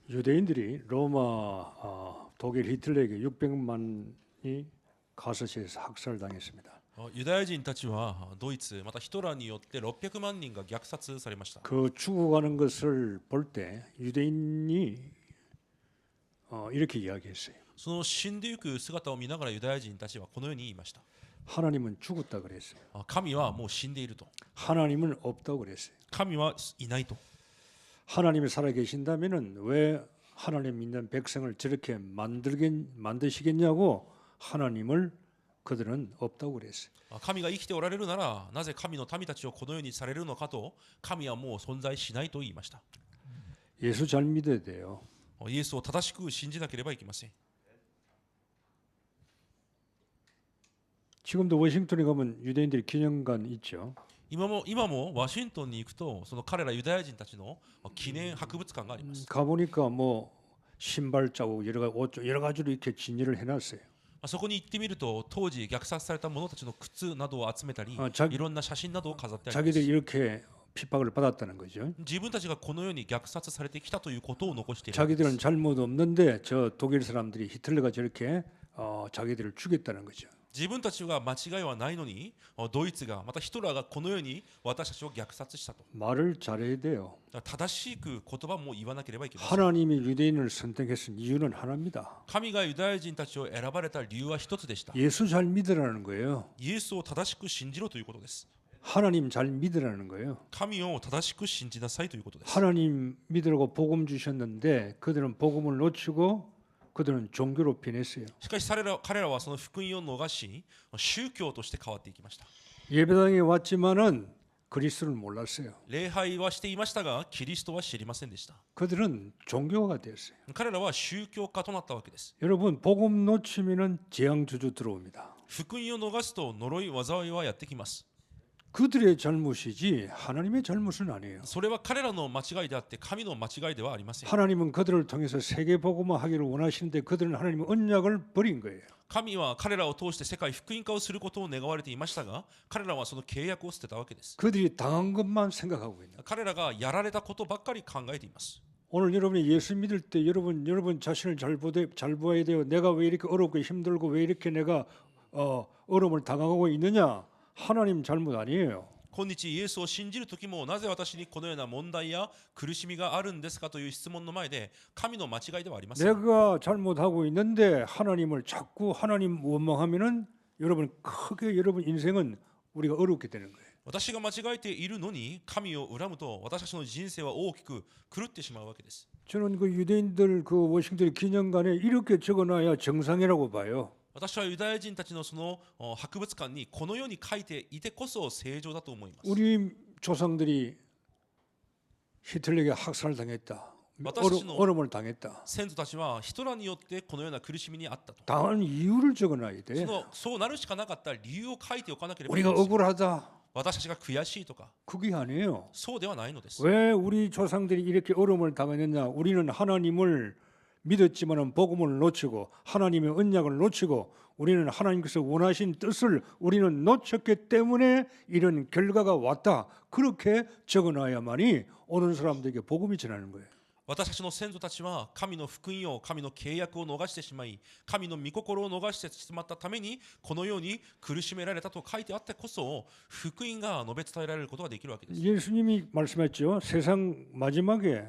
유대인들이 로마 독일 히틀러에게 600만이 가서시에서 학살당했습니다. ユダヤ人たちはドイツまたヒトラーによって600万人が虐殺されました。 그 죽어가는 것을 볼 때 유대인이 이렇게 이야기했어요. その死んでゆく姿を見ながらユダヤ人たちはこのように言いました。 하나님은 죽었다 그랬어요. 神はもう死んでいると。 하나님은 없다고 그랬어요. 神はいないと。 하나님이 살아계신다면은 왜 하나님 믿는 백성을 저렇게 만드시겠냐고 하나님을 그들은 없다고 그랬어요. 神が生きておられるならなぜ神の民たちをこのようにされるのかと、神はもう存在しないと言いました。 예수 잘 믿어야 돼요. イエスを正しく信じなければいけません。 지금도 워싱턴에 가면 유대인들이 기념관 있죠. 今もワシントンに行くとその彼らユダヤ人たちの記念博物館があります。 가보니까 뭐 신발 자국 여러 가지로 이렇게 진열을 해놨어요. そこに行ってみると当時虐殺された者たちの靴などを集めたり、いろんな写真などを飾ってあります。 자기들이 이렇게 핍박을 받았다는 거죠. 自分たちがこのように虐殺されてきたということを残している。 자기들은 잘못 없는데 저 독일 사람들이 히틀러가 저렇게 자기들을 죽였다는 거죠. 自分たちは間違いはないのにドイツがまたヒトラーがこのように私たちを虐殺したと。 말을 잘해야 돼요. 正しく言葉も言わなければいけません。 하나님이 유대인을 선택했은 이유는 하나입니다. 神がユダヤ人たちを選ばれた理由は一つでした。 예수 잘 믿으라는 거예요. イエスを正しく信じろということです。 하나님 잘 믿으라는 거예요. 神を正しく信じなさいということです。 하나님 믿으라고 복음 주셨는데 그들은 복음을 놓치고 그들은 종교로 변했어요. しかし彼らはその福音を逃し宗教として変わっていきました。 예배당에 왔지만은 그리스도를 몰랐어요. 礼拝はしていましたがキリストは知りませんでした。 그들은 종교가 됐어요. 彼らは宗教家となったわけです。 여러분 복음 놓치면은 재앙 주주 들어옵니다. 福音を逃すと呪い災いはやってきます。 그들의 잘못이지 하나님의 잘못은 아니에요. それは彼らの間違いであって神の間違いではありません。 하나님은 그들을 통해서 세계 복음화 하기를 원하시는데 그들은 하나님의 언약을 버린 거예요. 神は彼らを通して世界福音化をすることを願われていましたが、彼らはその契約を捨てたわけです。 그들이 당한 것만 생각하고 있는. 彼らがやられたことばっかり考えています。 오늘 여러분이 예수 믿을 때 여러분 자신을 잘 보아야 돼요. 내가 왜 이렇게 어렵고 힘들고 왜 이렇게 내가 어려움을 당하고 있느냐? 하나님 잘못 아니에요. 今日イエスを信じる時もなぜ私にこのような問題や苦しみがあるんですかという質問の前で神の間違いではありません。 내가 잘못하고 있는데 하나님을 자꾸 하나님 원망하면은 여러분 크게 여러분 인생은 우리가 어렵게 되는 거예요. 私が間違えているのに神を恨むと私たちの人生は大きく狂ってしまうわけです。 저는 그 유대인들 그 워싱턴 기념관에 이렇게 적어놔야 정상이라고 봐요. 私はユダヤ人たちのその博物館にこのように書いていてこそ正常だと思います。 우리 조상들이 히틀러에게 학살당했다. 어려움을 당했다. 先祖たちはヒトラーによってこのような苦しみにあったと。 당한 이유를 적어놔야 돼. そうなるしかなかった理由を書いておかなければいけ 우리가 ません。 억울하다. 私たちが悔しいとか 그게 아니에요. そうではないのです。 왜 우리 조상들이 이렇게 어려움을 당했느냐? 우리는 하나님을 믿었지만은 복음을 놓치고 하나님의 언약을 놓치고 우리는 하나님께서 원하신 뜻을 우리는 놓쳤기 때문에 이런 결과가 왔다. 그렇게 적어놔야만이 오는 사람들에게 복음이 전하는 거예요. 私たちの先祖たちは神の福音を神の契約を逃してしまい神の御心を逃してしまったためにこのように苦しめられたと書いてあってこそ福音が述べ伝えられることができるわけです。 예수님이 말씀했죠. 세상 마지막에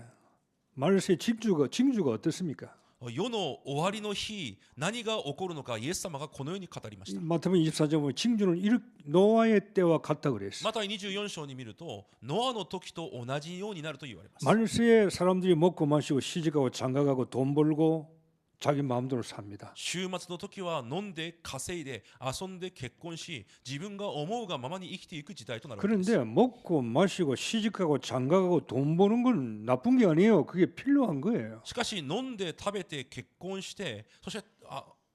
말세 징주가 어떻습니까? 世の終わりの日何が起こるのかイエス様がこのように語りました。 마태복음 24장 보면 징주는 노아의 때와 같다 그랬어요. また24章に見るとノアの時と同じようになると言われます。 말세에 사람들이 먹고 마시고 시집가고 장가가고 돈 벌고 자기 마음대로 삽니다. 週末の時は飲んで稼いで遊んで結婚し自分が思うがままに生きていく時代となるわけです。 그런데 먹고 마시고 시집가고 장가가고 돈 버는 건 나쁜 게 아니에요. 그게 필요한 거예요. しかし飲んで食べて結婚してそして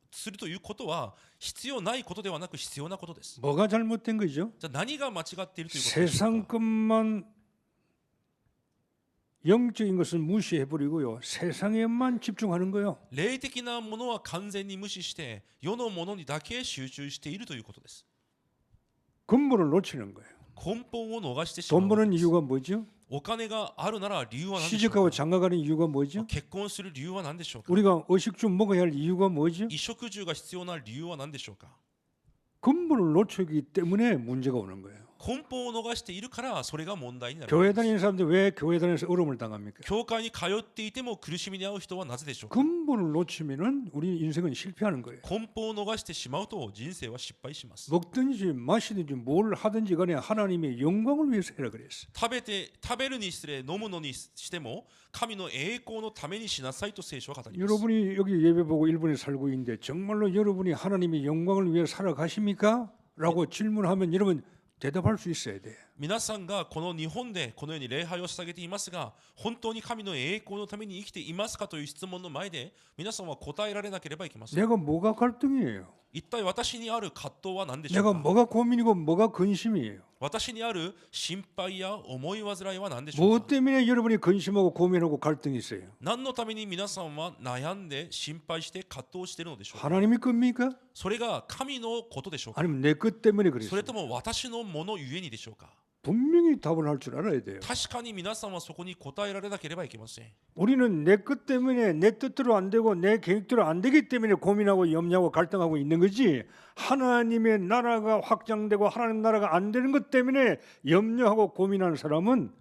するということは必要ないことではなく必要なことです。 뭐가 잘못된 거죠? じゃあ何が間違っているということでしょう 세상 か。 것만 영적인 것을 무시해버리고요. 세상에만 집중하는 거예요. 霊的なものは完全に無視して世のものにだけ集中しているということです。 근본을 놓치는 거예요. 根本を逃してしまう 돈 わけ 버는 です。 이유가 뭐죠? お金があるなら理由は何でしょう 시집가고 か 장가가는 이유가 뭐죠? 結婚する理由は何でしょうか 우리가 의식주 먹어야 할 이유가 뭐죠? 衣食住が必要な理由は何でしょうか 근본을 놓치기 때문에 문제가 오는 거예요. 根本を逃しているからそれが問題になる 교회 다니는 사람들 왜 교회 다니면서 어려움을 당합니까? 教会に通っていても苦しみに遭う人はなぜでしょうか 근본을 놓치면은 우리 인생은 실패하는 거예요. 根本を逃してしまうと人生は失敗します 먹든지 마시든지 뭘 하든지 간에 하나님의 영광을 위해서 해라 그랬어. 食べるにして飲むのにしても神の栄光のためにしなさいと聖書は語ります 여러분이 여기 예배 보고 일본에 살고 있는데 정말로 여러분이 하나님의 영광을 위해 살아가십니까? 라고 질문하면 여러분 대답할 수 있어야 돼. 皆さんがこの日本でこのように礼拝を捧げていますが本当に神の栄光のために生きていますかという質問の前で皆さんは答えられなければいけません 내가 뭐가 갈등이에요? 一体私にある葛藤は何でしょう 내가 か 뭐가 고민이고 뭐가 근심이에요? 私にある心配や思い煩いは何でしょう 뭐 か 때문에 여러분이 근심하고 고민하고 갈등이 있어요? 何のために皆さんは悩んで心配して葛藤しているのでしょうか 하나님의 겁니까? それが神のことでしょうか 아니면 내 것 때문에 そ 그랬어요? れとも私のものゆえにでしょうか 분명히 답을 할 줄 알아야 돼요. 確かに皆さんはそこに答えられなければいけません 우리는 내 것 때문에 내 뜻대로 안 되고 내 계획대로 안 되기 때문에 고민하고 염려하고 갈등하고 있는 거지 하나님의 나라가 확장되고 하나님 나라가 안 되는 것 때문에 염려하고 고민하는 사람은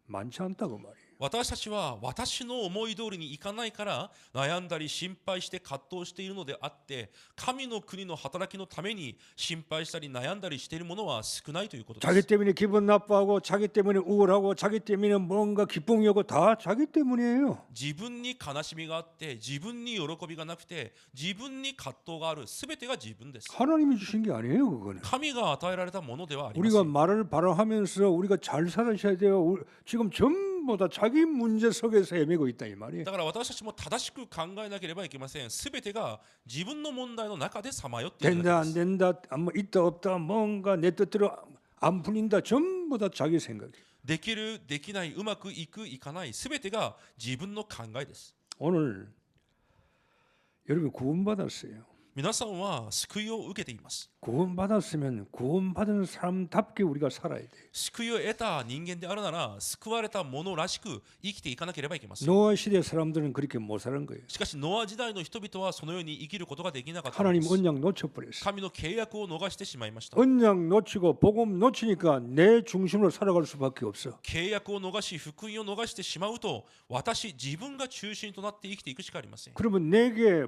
많지 않다고 말이에요. 私たちは私の思い通りにいかないから悩んだり心配して葛藤しているのであって神の国の働きのために心配したり悩んだりしているものは少ないということで 자기 す 때문에 기분 나빠하고 자기 때문에 우울하고 자기 때문에 뭔가 기쁨이 오고 다 자기 때문이에요. 自分に悲しみがあって自分に喜びがなくて自分に葛藤がある全てが自分です 하나님이 주신 게 아니에요, 그거는. 神が与えられたものではありませ 우리가 ん 말을 발언하면서 우리가 잘 살아셔야 돼요. 지금 전부 다 자기 문제 속에서 헤매고 있다 이 말이에요. だから私たちも正しく考えなければいけません全てが自分の問題の中でさまよっている 된다 だ 안 けです 된다 뭐 있다 없다 뭔가 내 뜻대로 안 풀린다 전부 다 자기 생각이에요. できるできないうまくいくいかない全てが自分の考えです 오늘 여러분 구원받았어요. 皆さんは救いを受けています 구원받았으면 구원받은 사람답게 우리가 살아야 돼요. 救いを得た人間であるなら救われた者らしく生きていかなければいけません 노아 시대 사람들은 그렇게 못 사는 거예요. しかしノア時代の人々はそのように生きることができなかったの 하나님 です 언약 놓쳐버렸어요. 神の契約を逃してしまいました 언약 놓치고 복음 놓치니까 내 중심으로 살아갈 수밖에 없어. 契約を逃し福音を逃してしまうと私自分が中心となって生きていくしかありません 그러면 내게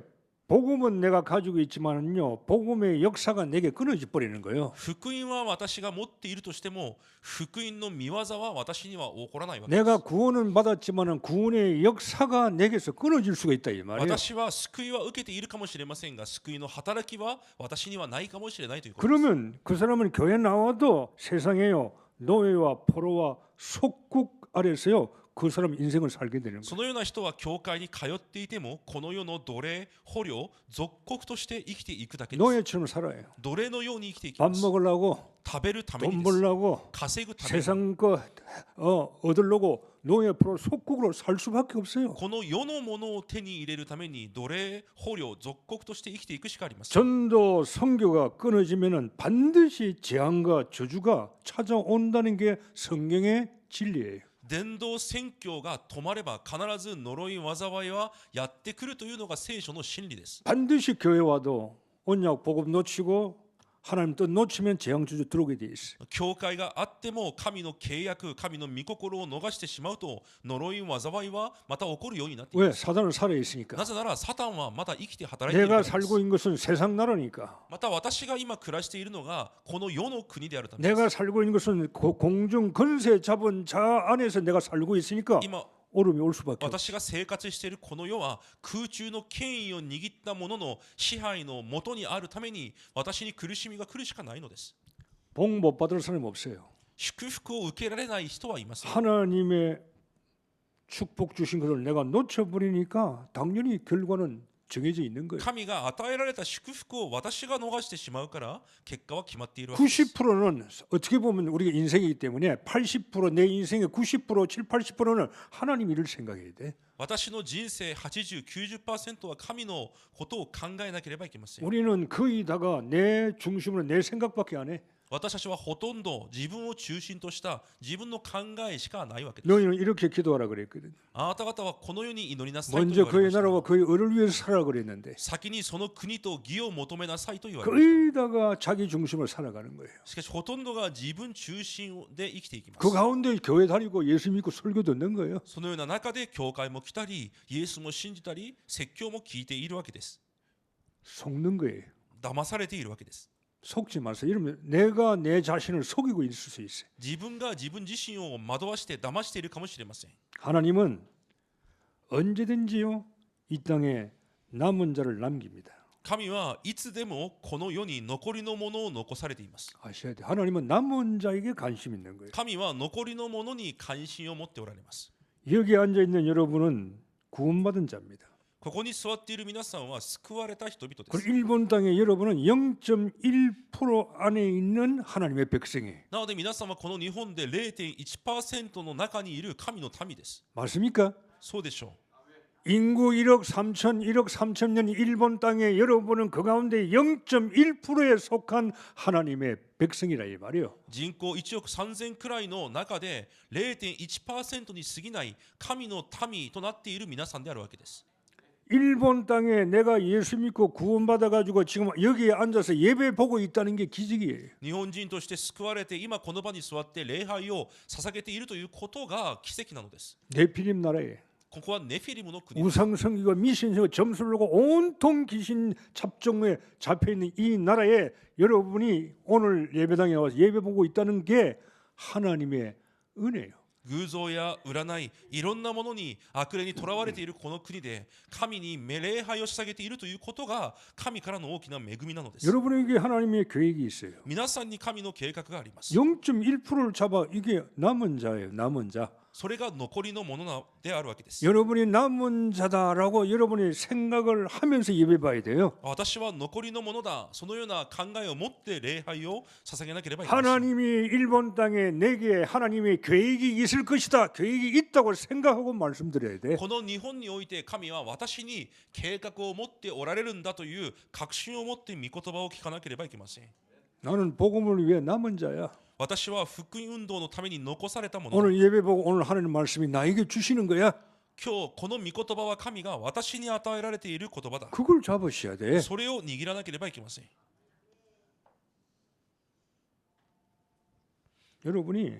복음은 내가 가지고 있지만은요 복음의 역사가 내게 끊어져 버리는 거예요. 福音は私が持っているとしても福音の見業は私には起こらないわけです 내가 구원은 받았지만은 구원의 역사가 내게서 끊어질 수가 있다 이 말이에요. 私は救いは受けているかもしれませんが救いの働きは私にはないかもしれないということです 그러면 그 사람은 교회 나와도 세상에요 노예와 포로와 속국 아래서요 그 사람 인생을 살게 되는 そ 거예요. のような人は教会に通っていてもこの世の奴隷捕虜属国として生きていくだけです 노예처럼 살아요. 奴隷のように生きていき 밥 ます 먹으려고 食べるため 돈 にです 벌려고 稼ぐために 세상 거 얻으려고 노예 포로 속국으로 살 수밖에 없어요. この世のものを手に入れるために奴隷捕虜属国として生きていくしかありません 전도 선교가 끊어지면은 반드시 재앙과 저주가 찾아온다는 게 성경의 진리예요. 伝道宣教が止まれば必ず呪い災いはやってくるというのが聖書の真理です 반드시 교회 와도 언약 복음 놓치고 하나님 뜻 놓치면 재앙 저주 들어오게 돼 있어. 教会があっても神の契約神の御心を逃してしまうと呪い災いはまた起こるようになってい 왜 ます 사단은 살아 있으니까. なぜならサタンはまだ生きて働いている 내가 からです 살고 있는 것은 세상 나라니까. また私が今暮らしているのがこの世の国であるためです 내가 살고 있는 것은 공중 권세 잡은 자 안에서 내가 살고 있으니까 今 어려움이 올 수밖에 없어. 私が生活しているこの世は空中の権威を握った者の支配のもとにあるために私に苦しみが来るしかないのです 복 못 받을 사람이 없어요. 祝福を受けられない人はいません 하나님의 축복 주신 것을 내가 놓쳐버리니까 당연히 결과는 정해져 있는 거예요. 神が与えられた祝福を私が逃してしまうから結果は決まっているわけです 90%는 어떻게 보면 우리가 인생이기 때문에 80%내 인생의 90% 7, 80%는 하나님 일을 생각해야 돼. 私の人生80、90%は神のことを考えなければいけません 우리는 거의 다가 내 중심으로 내 생각밖에 안 해. 私たちはほとんど自分を中心とした自分の考えしかないわけです。 너희는 이렇게 기도하라 그랬거든. あなた方はこのように祈りなさいと 먼저 言われ 그의 ました。 나라와 그의 의를 위해서 살아 그랬는데 先にその国と義を求めなさいと言われまし 거기다가 자기 중심을 살아가는 거예요. た。しかしほとんどが自分中心で生きていきま 그 す。 가운데 교회 다니고 예수 믿고 설교 듣는 거예요. そのような中で教会も来たり、イエスも信じたり、説教も聞いているわけです。 속는 거예요. 騙されているわけです。 속지 마세요. 이러면 내가 내 자신을 속이고 있을 수 있어요. 自分が自分自身を惑わして騙しているかもしれません。 하나님은 언제든지요 이 땅에 남은 자를 남깁니다. 神はいつでもこの世に残りのものを残されています。 아셔야 돼요. 하나님은 남은 자에게 관심 있는 거예요. 神は残りのものに関心を持っておられます。 여기 앉아 있는 여러분은 구원받은 자입니다. ここに座っている皆さんは救われた人々で 그리고 す。 일본 땅에 여러분은 0.1% 안에 있는 하나님의 백성이에요. なので皆さんはこの日本で 0.1% の中にいる神の民です。 맞습니까? そうでしょ 인구 1억 3천년 일본 땅에 여러분은 그 가운데 0.1%에 속한 하나님의 백성이라 이 말이에요. う。人口1億3000くらいの中で 0.1% に過ぎない神の民となっている皆さんであるわけです。 일본 땅에 내가 예수 믿고 구원받아 가지고 지금 여기에 앉아서 예배 보고 있다는 게 기적이에요. 日本人として救われて今この場に座って礼拝を捧げているということが奇跡なのです。 네피림 나라에 ここはネフィリムの国。 우상성기가 미신성과 점수를 놓고 온통 귀신 잡종에 잡혀 있는 이 나라에 여러분이 오늘 예배당에 와서 예배 보고 있다는 게 하나님의 은혜예요. 偶像や占い、いろんなものに悪霊にとらわれているこの国で神に礼拝を捧げているということが神からの大きな恵みなのです。 여러분에게 하나님의 계획이 있어요. 皆さんに神の計画があります。 0.1%를 잡아 이게 남은 자예요. 남은 자. それが残りのものであるわけです。 여러분이 남은 자다라고 여러분이 생각을 하면서 예배 봐야 돼요. 私は残りのものだ。そのような考えを持って礼拝を捧げなければいけません。 하나님이 일본 땅에 내게 하나님의 계획이 있을 것이다. 계획이 있다고 생각하고 말씀드려야 돼. この日本において神は私に計画を持っておられるんだという確信を持って御言葉を聞かなければいけません。 나는 복음을 위해 남은 자야. 私は福音運動のために残されたものだ。 오늘 예배 보고 오늘 하나님 말씀이 나에게 주시는 거야. 今日この御言葉は神が私に与えられている言葉だ。 그걸 잡으셔야 돼. それを握らなければいけません。 여러분이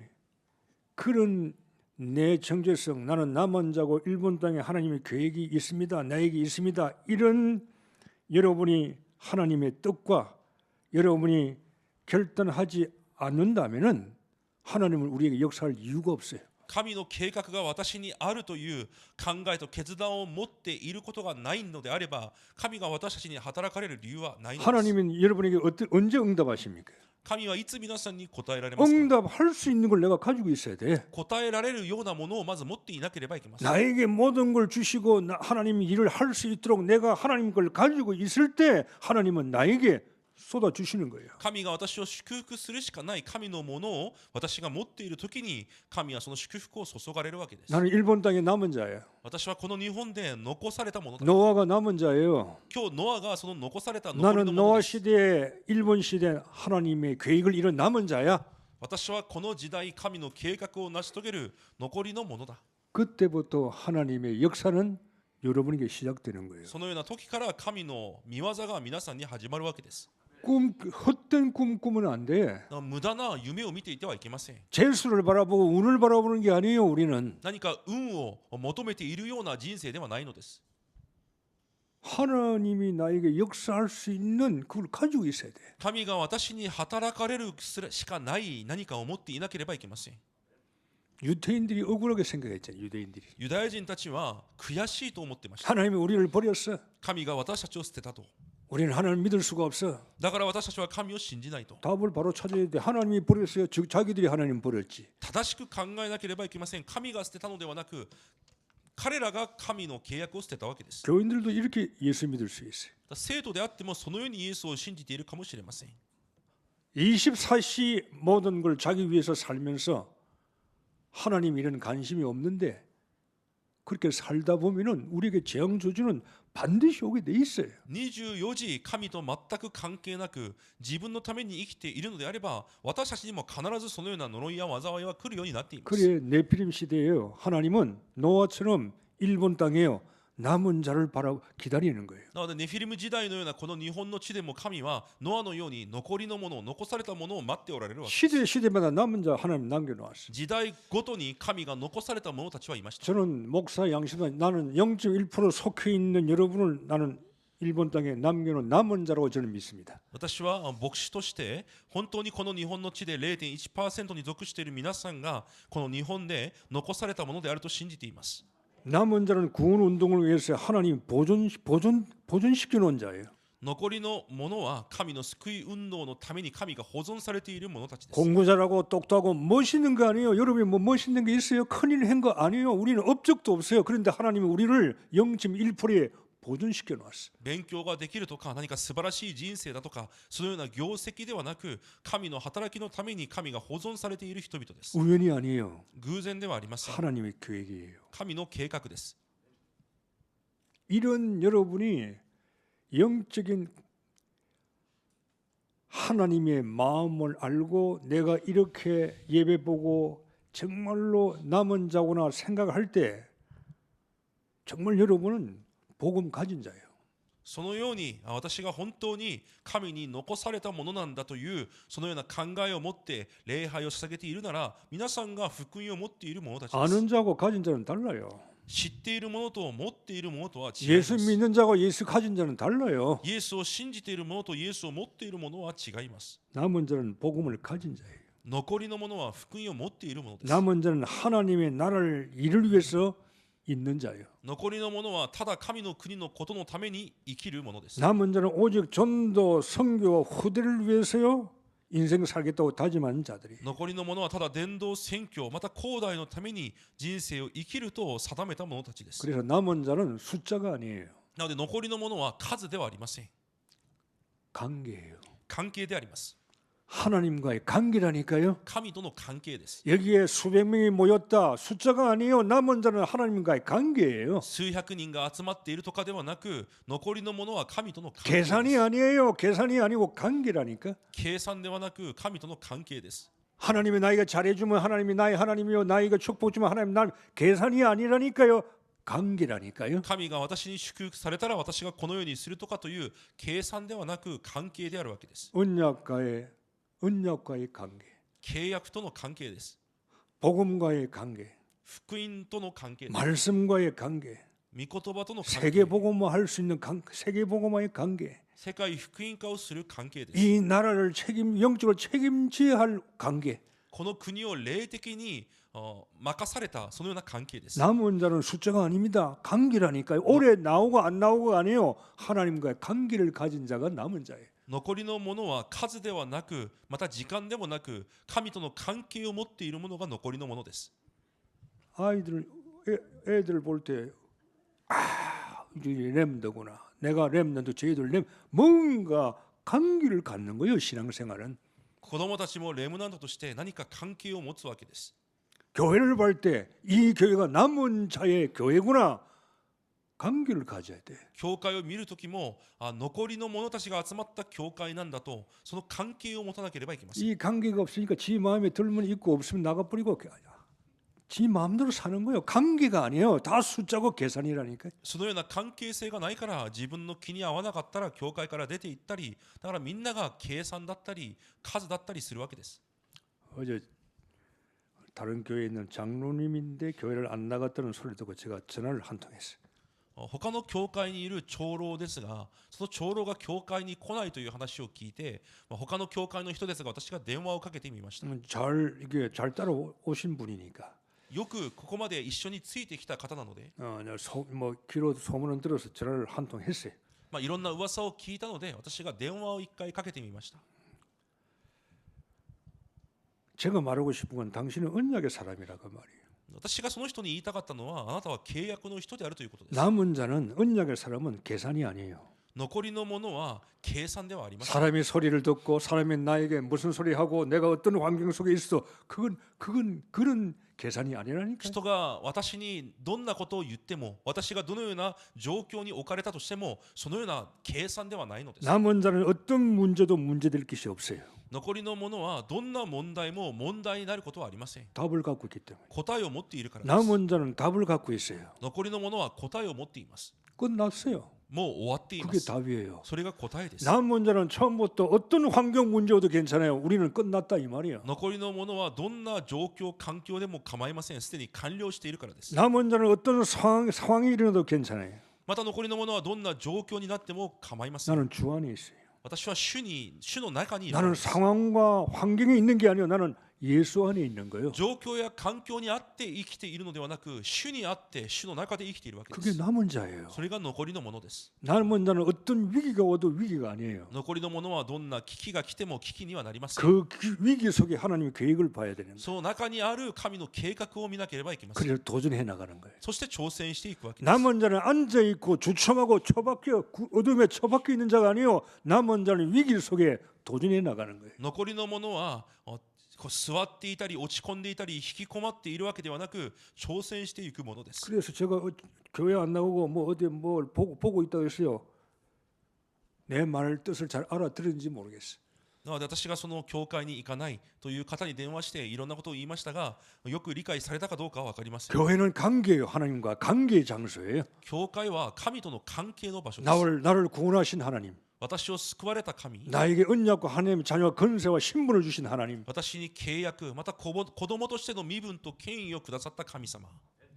그런 내 정체성 나는 남은 자고 일본 땅에 하나님의 계획이 있습니다. 나에게 있습니다. 이런 여러분이 하나님의 뜻과 여러분이 결단하지 않는다면은 하나님은 우리에게 역사할 이유가 없어요. 神の計画が私にあるという考えと決断を持っていることがないのであれば神が私たちに働かれる理由はないのです。 하나님은 여러분에게 언제 응답하십니까? 神はいつ皆さんに答えられますか？ 응답할 수 있는 걸 내가 가지고 있어야 돼. 答えられるようなものをまず持っていなければいけません。 나에게 모든 걸 주시고 하나님이 일을 할 수 있도록 내가 하나님 걸 가지고 있을 때 하나님은 나에게 쏟아 주시는 거예요. 神が私を祝福するしかない神のものを私が持っている時に神はその祝福を注がれるわけです。 나는 일본 땅에 남은 자예요. 私はこの日本で残されたものだ。 노아가 남은 자예요. 今日ノアがその残された残り 나는 のもの 노아 です。 시대에 일본 시대 하나님의 계획을 이룬 남은 자야. 私はこの時代神の計画を成し遂げる残りのものだ。 그때부터 하나님의 역사는 여러분에게 시작되는 거예요. そのような時から神の御業が皆さんに始まるわけです。 헛된 꿈 꾸면 안 돼. 無駄な夢を見ていてはいけません。 재수를 바라보고 운을 바라보는 게 아니에요. 우리는 何か運を求めているような人生ではないのです。 하나님이 나에게 역사할 수 있는 그걸 가지고 있어야 돼. 神が私に働かれるしかない何かを持っていなければいけません。 유대인들이 억울하게 생각했잖아요. 유대인들이 ユダヤ人たちは悔しいと思っていました。 하나님이 우리를 버렸어. 神が私たちを捨てたと。 우리는 하나님을 믿을 수가 없어. だから私たちは神を信じないと。 답을 바로 찾아야 돼. 하나님이 버렸어요. 즉 자기들이 하나님 버렸지. 正しく考えなければいけません。神が捨てたのではなく彼らが神の契約を捨てたわけです。 교인들도 이렇게 예수 믿을 수 있어요. 生徒であってもそのようにイエスを信じているかもしれません。 24시 모든 걸 자기 위해서 살면서 하나님 이런 관심이 없는데 그렇게 살다 보면은 우리에게 재앙 저주는 반드시 오게 돼 있어요. 24時神と全く関係なく自分のために生きているのであれば私たちにも必ずそのような呪いや災いは来るようになっています。 그래 네피림 시대에요. 하나님은 노아처럼 일본 땅에요. 남은 자를 바라 기다리는 거예요. なのでネフィリム時代のようなこの日本の地でも神はノアのように残りのもの、残されたものを待っておられるわけです。 시대마다 남은 자 하나님 남겨놓았어요. 時代ごとに神が残された者たちはいました。 저는 목사 양심은 나는 0.1% 속해 있는 여러분을 나는 일본 땅에 남겨놓은 남은 자라고 저는 믿습니다. 私は牧師として本当にこの日本の地で 0.1% に属している皆さんがこの日本で残されたものであると信じています。 남은 자는 구원 운동을 위해서 하나님 보존시켜 놓은 자예요. 残りのものは神の救い運動のために神が保存されている者たちです。 공부 잘하고 똑똑하고 멋있는 거 아니에요. 여러분이 뭐 멋있는 게 있어요? 큰일 한 거 아니에요. 우리는 업적도 없어요. 그런데 하나님이 우리를 0.1%에 보존시켜 놨어요. 勉強ができるとか何か素晴らしい人生だとかそのような業績ではなく神の働きのために神が保存されている人々です。 우연이 아니에요. 偶然ではありません。 하나님의 계획이에요. 神の計画です。 이런 여러분이 영적인 하나님의 마음을 알고 내가 이렇게 예배 보고 정말로 남은 자구나 생각할 때 정말 여러분은 복음 가진 자예요. そのように私が本当に神に残されたものなんだというそのような考えを持って礼拝を捧げているなら皆さんが福音を持っている者たちです。 아는 자고 가진 자는 달라요. 知っているものと持っているものとは違いま 예수 す。 믿는 자고 예수 가진 자는 달라요. イエスを信じているものとイエスを持っているものは違います。 남은 자는 복음을 가진 자예요. 残りのものは福音を持っているものです。 남은 자는 하나님의 나라를 이루기 위해서 있는 자예요. 残りのものはただ神の国のことのために生きるものです。 남은 자는 오직 전도, 선교와 후대를 위해서요 인생 살겠다고 다짐하는 자들이. 残りのものはただ伝道宣教また後代のために人生を生きると定めた者たちです。 그래서 남은 자는 숫자가 아니에요. なので残りのものは数ではありません。 관계예요. 関係であります。 하나님과의 관계라니까요. 神との関係です。 여기에 수백 명이 모였다. 숫자가 아니에요. 남은 자는 하나님과의 관계예요. 数百人が集まっているとかではなく残りのものは神との関係です。 계산이 아니에요. 계산이 아니고 관계라니까. 計算ではなく神との関係です。 하나님이 나이가 잘해주면 하나님이 나의 하나님이요. 나이가 축복 주면 하나님 날 계산이 아니라니까요. 관계라니까요. 神が私に祝福されたら私がこのようにするとかという計算ではなく関係であるわけです。 언약과의 관계, 契約との関係です。 복음과의 관계, 福音との関係です。 말씀과의 관계, 御言葉との関係。 세계복음화 할 수 있는 세계복음화의 관계, 世界福音化をする関係です。 이 나라를 영적으로 책임져야 할 관계. この国を霊的に任されたそのような関係です。 남은 자는 숫자가 아닙니다. 관계라니까요. 올해 나오고 안 나오고가 아니에요. 하나님과의 관계를 가진 자가 남은 자예요. 残りのものは数ではなくまた時間でもなく神との関係を持っているものが残りのものです。 애들 볼 때 이제 렘너구나. 내가 렘너도 저희들 뭔가 관계를 갖는 거예요. 신앙생활은. 子供たちもレムナントとして何か関係を持つわけです。 교회를 볼 때 이 교회가 남은 자의 교회구나. 관계를 가져야 돼. 教会を見るときも残りの者たちが集まった教会なんだとその関係を持たなければいけません。 이 관계가 없으니까 지 마음에 들면 있고 없으면 나가버리고 지 마음대로 사는 거예요. 관계가 아니에요. 다 숫자고 계산이라니까. そのような関係性がないから自分の気に合わなかったら教会から出て行ったりだからみんなが計算だったり数だったりするわけです。 어제 다른 교회에 있는 장로님인데 교회를 안 나갔다는 소리 듣고 제가 전화를 한 통 했어요. 他の教会にいる長老ですがその長老が教会に来ないという話を聞いて他の教会の人ですが私が電話をかけてみました。 이게 잘 따라오신 분이니까. よくここまで一緒についてきた方なので 뭐 귀로 소문은 들어서 전화를 한 통 했어요. いろんな噂を聞いたので私が電話を一回かけてみました。 제가 말하고 싶은 건 당신은 언약의 사람이라고 말이에요. 私がその人に言いたかったのはあなたは契約の人であるということです。 남은 자는 언약의 사람은 계산이 아니에요. 残りのものは計算ではありません。 사람이 소리를 듣고 사람이 나에게 무슨 소리 하고 내가 어떤 환경 속에 있어 그건 그런 계산이 아니라니까. 人が私にどんなことを言っても、私がどのような状況に置かれたとしても、そのような計算ではないのです。 남은 자는 어떤 문제도 문제될 것이 없어요. 残りのものはどんな問題も問題になることはありません。 답을 갖고 있기 때문에. 答えを持っているからです。 남은 자는 답을 갖고 있어요. 残りのものは答えを持っています。 끝났어요. もう終わっていま 그게 す。 답이에요. それが答えです。 남은 자는 처음부터 어떤 환경 문제여도 괜찮아요. 우리는 끝났다 이 말이에요. 残りのものはどんな状況環境でも構いません。すでに完了しているからです。 남은 자는 어떤 상황이 일어나도 괜찮아요. また残りのものはどんな状況になっても構いません。 나는 주 안에 있어요. 私は主の中にいるから 나는 です。 상황과 환경에 있는 게 아니라 나는 예수 안에 있는 거예요. 状況や環境にあって生きているのではなく、主にあって主の中で生きているわけで 그게 す。 남은 자예요. それが残りのものです。 남은 자는 어떤 위기가 와도 위기가 아니에요. 残りのものはどんな危機が来ても危機にはなりません。 그 위기 속에 하나님의 계획을 봐야 되는 거예요. その中にある神の計画を見なければいけません。 그래서 도전해 나가는 거예요. そして挑戦していくわけです。 남은 자는 앉아 있고 주춤하고 처박혀 어둠에 처박혀 있는 자가 아니요. 남은 자는 위기 속에 도전해 나가는 거예요. 残りのものは座っていたり落ち込んでいたり引きこもっているわけではなく、挑戦していくものです。 그래서 제가 교회 안 나오고 뭐 어디 뭘 보고 있다고 했어요. 내 말 뜻을 잘 알아들은지 모르겠어요. なので私がその教会に行かないという方に電話していろんなことを言いましたが、よく理解されたかどうかは分かりません。 교회는 관계예요. 하나님과 관계의 장소예요. 教会は神との関係の場所です。 나를 구원하신 하나님, 私を救われた神、 나에게 언약과 하나님의 자녀와 권세와 신분을 주신 하나님, 私に契約、また子供としての身分と権威をくださった神様、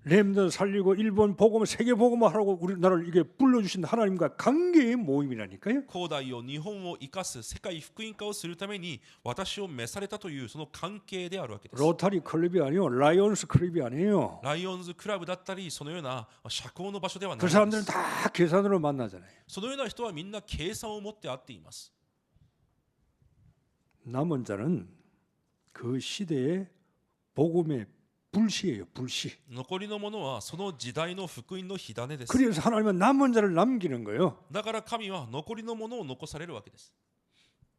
렘넌트 살리고 일본 복음 세계 복음을 하라고 우리나라를 이게 불러주신 하나님과 관계의 모임이라니까요. 広大を日本を生かす世界福音化をするために私を召されたというその関係であるわけです。 로타리 클럽이 아니에요. 라이온스 클럽이 아니에요. ライオンズクラブだったりそのような社交の場所ではない 그 です。 사람들은 다 계산으로 만나잖아요. そのような人はみんな計算を持って会っています。 남은 자는 그 시대의 복음의 불씨예요. 불씨. 残りのものはその時代の福音の火種です。 그래서 하나님은 남은 자를 남기는 거예요. だから神は残りのものを残されるわけです。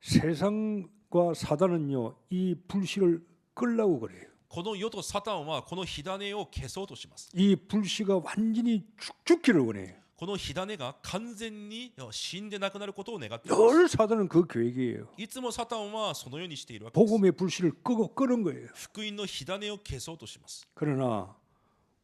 세상과 사단은요, 이 불씨를 끌려고 그래요. この世とサタンはこの火種を消そうとします。 이 불씨가 완전히 죽기를 원해요. この火種が完全に死んでなくなることを願っています。 늘 사단은 그 계획이에요. いつもサタンはそのようにしているわけです。 복음의 불씨를 끄는 거예요. 福音の火種を消そうとします。 그러나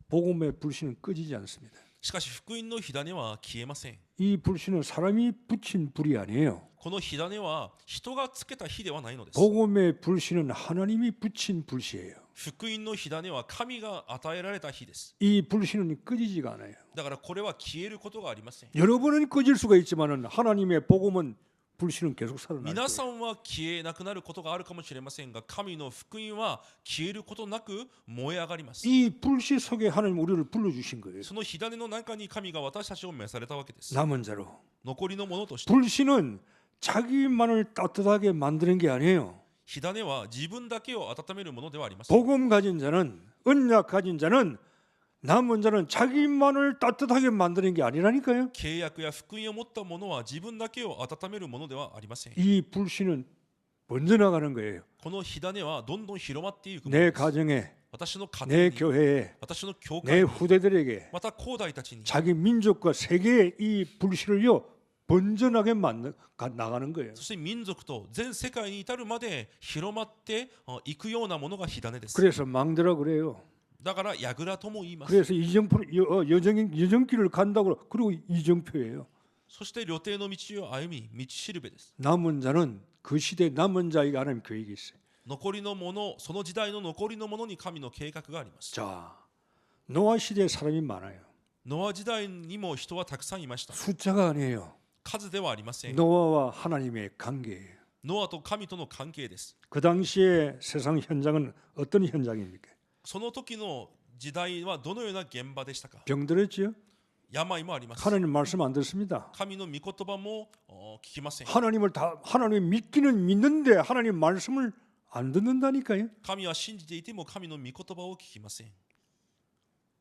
복음의 불씨는 꺼지지 않습니다. しかし福音の火種は消えません。 이 불씨는 사람이 붙인 불이 아니에요. この火種は人がつけた火ではないのです。 복음의 불씨는 하나님이 붙인 불씨예요. 福音の火種は神が与えられた火です。 이 불씨는 꺼지지가 않아요. だからこれは消えることがありません。 여러분은 꺼질 수가 있지만은 하나님의 복음은 불씨는 계속 살아날 皆さ 거예요. んは消えなくなることがあるかもしれませんが、神の福音は消えることなく燃え上がります。 이 불씨 속에 하나님 우리를 불러주신 거예요. その火種の中に神が私たちを召されたわけです。 남은 자로. 残りのものとして、 불씨는 자기만을 따뜻하게 만드는 게 아니에요. 火種は自分だけを温めるものではありません。 복음 가진 자는, 언약 가진 자는, 남은 자는 자기만을 따뜻하게 만드는 게 아니라니까요. 契約や福音を持った者は自分だけを温めるものではありません。 이 불씨는 번져나가는 거예요. この火種はどんどん広まっていくもの 내 です。 가정에, 私の家 내 庭に、 교회에, 私の教 내 会に、 후대들에게 また後代たちに、 자기 민족과 세계에 이 불씨를요 번져나게 나가는 거예요. そして民族と全世界に至るまで広まっていくようなものが火種です。 그래서 망대라 그래요. だから櫓とも言います。 그래서 여정길을 간다고 그리고 이정표예요. そして旅程の道を歩み、道しるべです。 남은 자는 그 시대 남은 자에게 하나님 계획이 있어요. 残りのもの、その時代の残りのものに神の計画があります。 자, 노아 시대에 사람이 많아요. ノア時代にも人はたくさんいました。 숫자가 아니에요. 数ではありません。 노아와 하나님의 관계예요. ノアと神との関係です。 그 당시에 세상 현장은 어떤 현장입니까? その時の時代はどのような現場でしたか。 병들었지요? 病もあります。 하나님 말씀 안 듣습니다. 神の御言葉も聞きません。 하나님 믿기는 믿는데 하나님 말씀을 안 듣는다니까요. 神は信じていても神の御言葉を聞きません。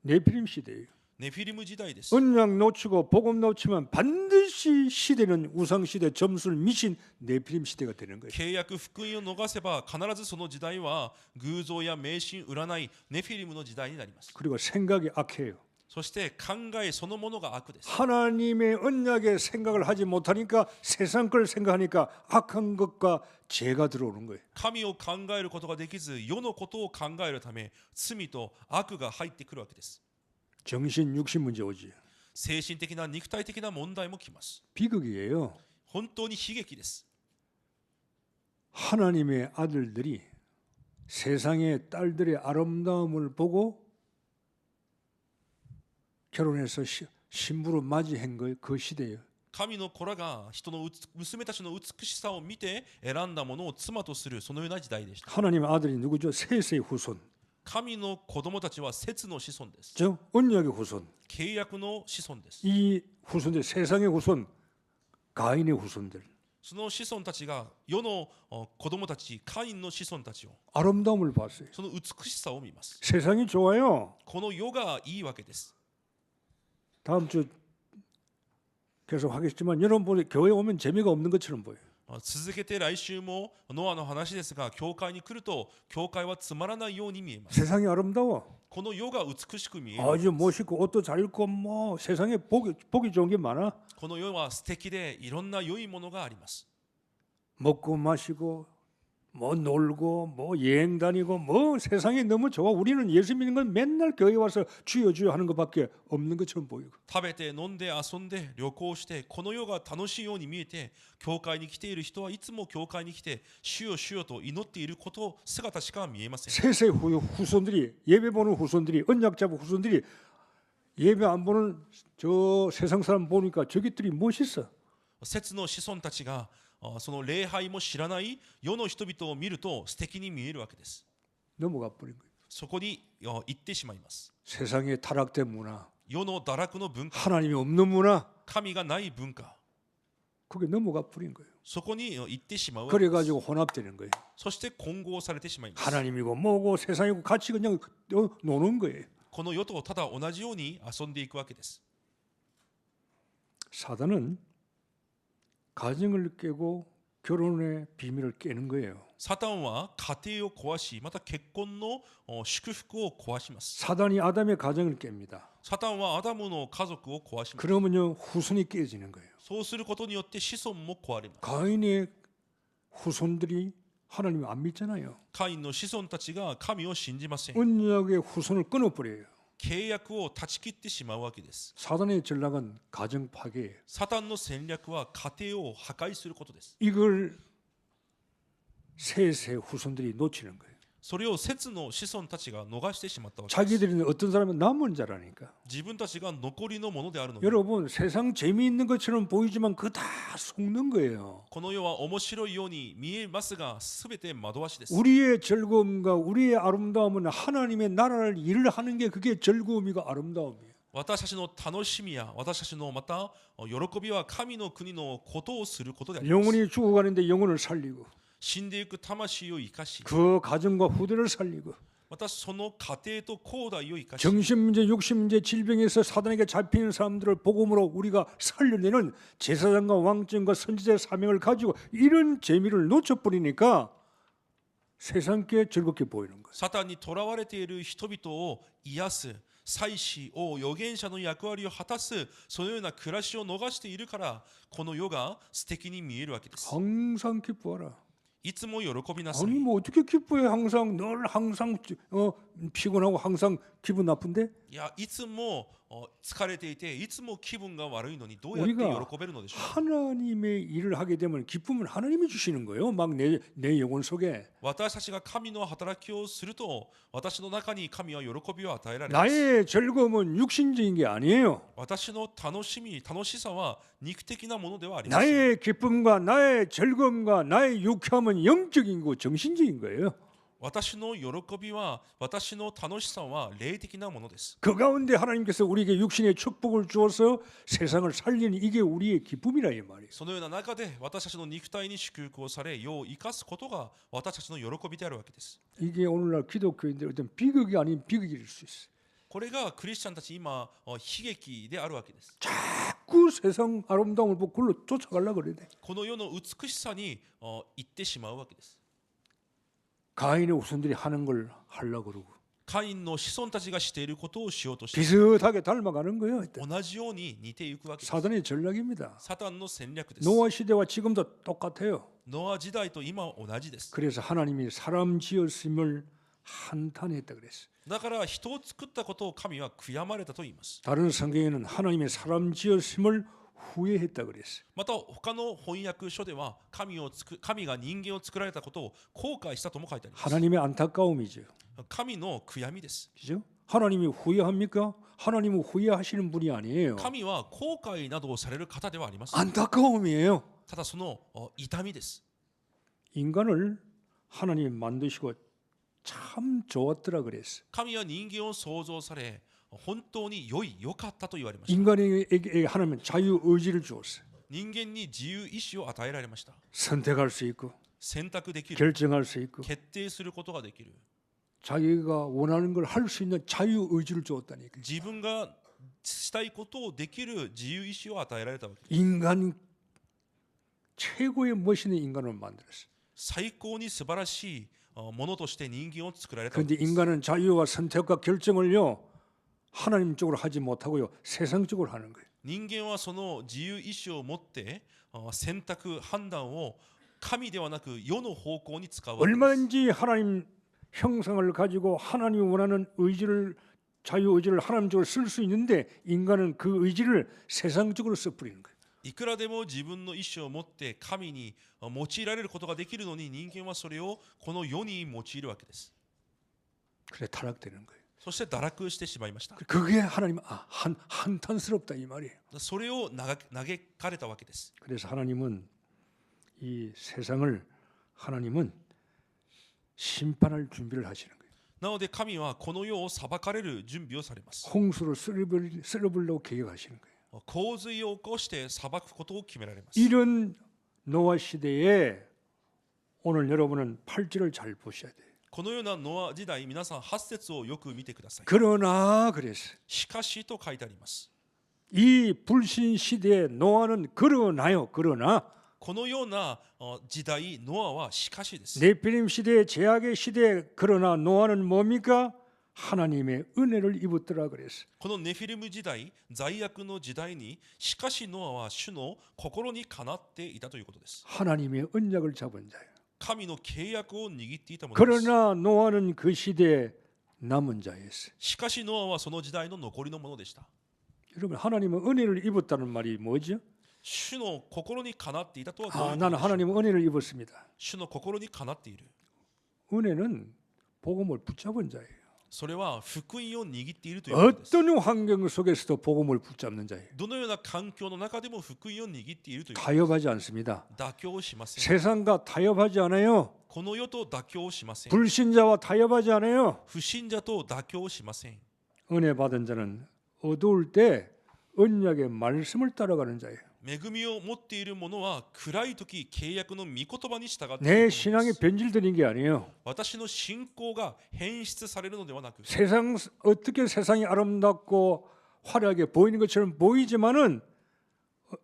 네피림 시대예요. ネフィリム時代です。 언약 놓치고 복음 놓치면 반드시 시대는 우상 시대, 점술, 미신, 네피림 시대가 되는 거예요. 契約福音を逃せば必ずその時代は偶像や迷信占いネフィリムの時代になります。 그리고 생각이 악해요. そして考えそのものが悪です。 하나님의 언약의 생각을 하지 못하니까 세상 걸 생각하니까 악한 것과 죄가 들어오는 거예요. 神を考えることができず世のことを考えるため罪と悪が入ってくるわけです。 정신, 육신 문제 오지. 精神的な肉体的な問題もきます。 비극이에요. 本当に悲劇です。 하나님의 아들들이 세상의 딸들의 아름다움을 보고 결혼해서 신부로 맞이한 거예요. 그 시대예요. 神の子らが人の娘たちの美しさを見て選んだものを妻とするそのような時代でした。 하나님의 아들이 누구죠? 셋의 후손. 神の子供たちは節の子孫です。 저 언약의 후손. 契約の子孫です。 이 후손들 세상의 후손, 가인의 후손들. その子孫たちが世の子供たち、カインの子孫たちを 아름다움을 봤어요. その美しさを見ます。 세상이 좋아요. この世がいいわけです。 다음 주 계속 하겠지만 여러분 교회 오면 재미가 없는 것처럼 보여요. 続けて来週もノアの話ですが、教会に来ると教会はつまらないように見えます。 세상이 아름다워. この世が美しく見える。 아주 멋있고 옷도 잘 입고 뭐 세상에 보기 좋은 게 많아. この世は素敵でいろんな良いものがあります。 먹고 마시고 뭐 놀고 뭐 여행 다니고 뭐 세상이 너무 좋아. 우리는 예수 믿는 건 맨날 교회 와서 주여 주여 하는 것밖에 없는 것처럼 보이고. 食べて飲んで遊んで旅行してこの世が楽しいように見えて、教会に来ている人はいつも教会に来て主よ主よと祈っていること姿しか見えません。 셋의 후손들이 예배 보는 후손들이 언약 잡은 후손들이 예배 안 보는 저 세상 사람 보니까 저기들이 멋있어. 節の子孫たちがその礼拝も知らない世の人々を見ると素敵に見えるわけです。 넘어가 버린 거예요. そこに行ってしまいます。 세상의 타락된 문화, 世の堕落の文化、 하나님이 없는 문화, 神がない文化、 그게 넘어가 버린 거예요. そこに行ってしまうわけです。 그래가지고 혼합되는 거예요. そして混合されてしまいます。 하나님이고 뭐고 세상이고 같이 그냥 노는 거예요. この世とただ同じように遊んでいくわけです。 사단은 가정을 깨고 결혼의 비밀을 깨는 거예요. サタンは家庭を壊し、また結婚の祝福を壊します。 사단이 아담의 가정을 깹니다. サタンはアダムの家族を壊します。 그러면요 후손이 깨지는 거예요. そうすることによって子孫も壊れます。 가인의 후손들이 하나님을 안 믿잖아요. カインの子孫たちが神を信じません。 언약의 후손을 끊어버려요. 契約を断ち切ってしまうわけです。 사단의 전략은 가정 파괴예요. サタンの戦略は家庭を破壊することです。 이걸 셋의 후손들이 놓치는 거예요. それを節の子孫たちが逃してしまったわけです。 자기들은 어떤 사람은 남은 자라니까. 自分たちが残りのものであるのに、 여러분 세상 재미있는 것처럼 보이지만 그거 다 속는 거예요. この世は面白いように見えますが、すべて惑わしです。 우리의 즐거움과 우리의 아름다움은 하나님의 나라를 일을 하는 게 그게 즐거움이고 아름다움이에요. 私たちの楽しみや私たちのまた喜びは神の国のことをすることであります。 영혼이 죽어가는데 영혼을 살리고 死んでいく魂を生かし、 그 가정과 후대를 살리고 またその家庭と後代を生かし、 정신문제, 육신문제, 질병에서 사단에게 잡히는 사람들을 복음으로 우리가 살려내는 제사장과 왕정과 선지자의 사명을 가지고 이런 재미를 놓쳐버리니까 세상께 즐겁게 보이는 거예요. サタンに囚われている人々を癒す、祭司を預言者の役割を果たす、そのような暮らしを逃しているからこの世が素敵に見えるわけです。 항상 기뻐하라. いつも喜びなさい。 아니 뭐 어떻게 기뻐해? 항상 늘 항상 피곤하고 항상 기분 나쁜데? いや、いつも疲れていていつも気分が悪いのにどうやって喜べるのでしょうか。 하나님의 일을 하게 되면 기쁨을 하나님이 주시는 거예요. 막 내 영혼 속에 私たちが神の働きをすると私の中に神は喜びを与えられます。 나의 즐거움은 육신적인 게 아니에요. 私の楽しさは肉的なものではありません。 나의 기쁨과 나의 즐거움과 나의 유쾌함은 영적인 거 정신적인 거예요. 私の喜びは私の楽しさは霊的なものです。 그 가운데 하나님께서 우리에게 육신의 축복을 주어서 세상을 살리는 이게 우리의 기쁨이라 이 말이에요. そのような中で私たちの肉体に祝福をされ世を生かすことが私たちの喜びであるわけです。 이게 오늘날 기독교인들 어떤 비극이 아닌 비극일 수 있어요. これがクリスチャンたち今悲劇であるわけです。 자꾸 세상 아름다움을 보고 그걸로 쫓아가려고 그래야 돼. この世の美しさに行ってしまうわけです。 가인의 후손들이 하는 걸 하려고 그러고 カインの子孫たちがしていることをしようとして 비슷하게 닮아가는 거예요. 이때. 同じように似ていくわけです。 사단의 전략입니다. サタンの戦略です。 노아 시대와 지금도 똑같아요. ノア時代と今は同じです。 그래서 하나님이 사람 지었음을 한탄했다 그랬어. だから人を作ったことを神は悔やまれたと言います。 다른 성경에는 하나님의 사람 지었음을 후회했다 그랬어. また他の翻訳書では神が人間を作られたことを後悔したとも書いてあります。 하나님의 안타까움이죠. 神の悔やみです。 그죠? 하나님이 후회합니까? 하나님은 후회하시는 분이 아니에요. 神は後悔などをされる方ではありません。 안타까움이에요. ただその痛みです。 인간을 하나님이 만드시고 참 좋았더라 그랬어. 神は人間を創造され本当に良かったと言われました。 인간에게 하나님은 자유 의지를 주었어요. 人間に自由意志を与えられました。 선택할 수 있고 選択できる、 결정할 수 있고 決定することができる、 자기가 원하는 걸 할 수 있는 자유 의지를 주었다니까. 自分がしたいことをできる自由意志を与えられたわけです。 인간 최고의 멋있는 인간을 만들었어요. 最高に素晴らしいものとして人間を作られたわけ 그런데 です。 인간은 자유와 선택과 결정을요 하나님 쪽으로 하지 못하고요 세상 쪽으로 하는 거예요. 人間はその自由意志を持って選択判断を神ではなく世の方向に使うわけです。 얼마든지 하나님 형상을 가지고 하나님이 원하는 의지를 자유 의지를 하나님 쪽으로 쓸 수 있는데 인간은 그 의지를 세상 쪽으로 써버리는 거예요. いくらでも自分の意志を持って神に用いられることができるのに人間はそれをこの世に用いるわけです。 그래 타락되는 거예요. そして堕落してしまいました。 그게 하나님 한탄스럽다 이 말이에요. それを嘆かれたわけです。 그래서 하나님은 이 세상을 하나님은 심판할 준비를 하시는 거예요. なので神はこの世を裁かれる準備をされます。 홍수로 쓸어버리려고 계획하시는 거예요. 洪水を起こして裁くことを決められます。 이런 노아 시대에 오늘 여러분은 8절을 잘 보셔야 돼요. このようなノア時代、皆さん8節をよく見てください。 그러나 그랬어요. しかしと書いてあります。 이 불신 시대에 노아는 그러나요. 그러나 このような時代、ノアはしかしです。 네피림 시대에 제약의 시대에 그러나 노아는 뭡니까? 하나님의 은혜를 입었더라 그랬어요. このネフィリム時代、罪悪の時代に、しかしノアは主の心にかなっていたということです。 하나님의 언약을 잡은 자예요. 神の契約を握っていたものです。 그러나 노아는 그 시대에 남은 자였어요. しかしノアはその時代の残りのものでした。 여러분 하나님은 은혜를 입었다는 말이 뭐죠? 主の心にかなっていたとはどういうことでしょう。 나는 하나님은 은혜를 입었습니다. 主の心にかなっている。 은혜는 복음을 붙잡은 자예요. それは福音を握っているということです。 어떤 환경 속에서도 복음을 붙잡는 자예요. どのような環境の中でも福音を握っているということです。 타협하지 않습니다. 妥協しません。 세상과 타협하지 않아요. この世と妥協しません。 불신자와 타협하지 않아요. 不信者と妥協しません。 은혜 받은 자는 어두울 때 언약의 말씀을 따라가는 자예요. 恵みを持っている者は暗い時契約の御言葉に従っている 내 もので 신앙이 す。 변질되는 게 아니에요. 私の信仰が変質されるのではなく、 세상 어떻게 세상이 아름답고 화려하게 보이는 것처럼 보이지만은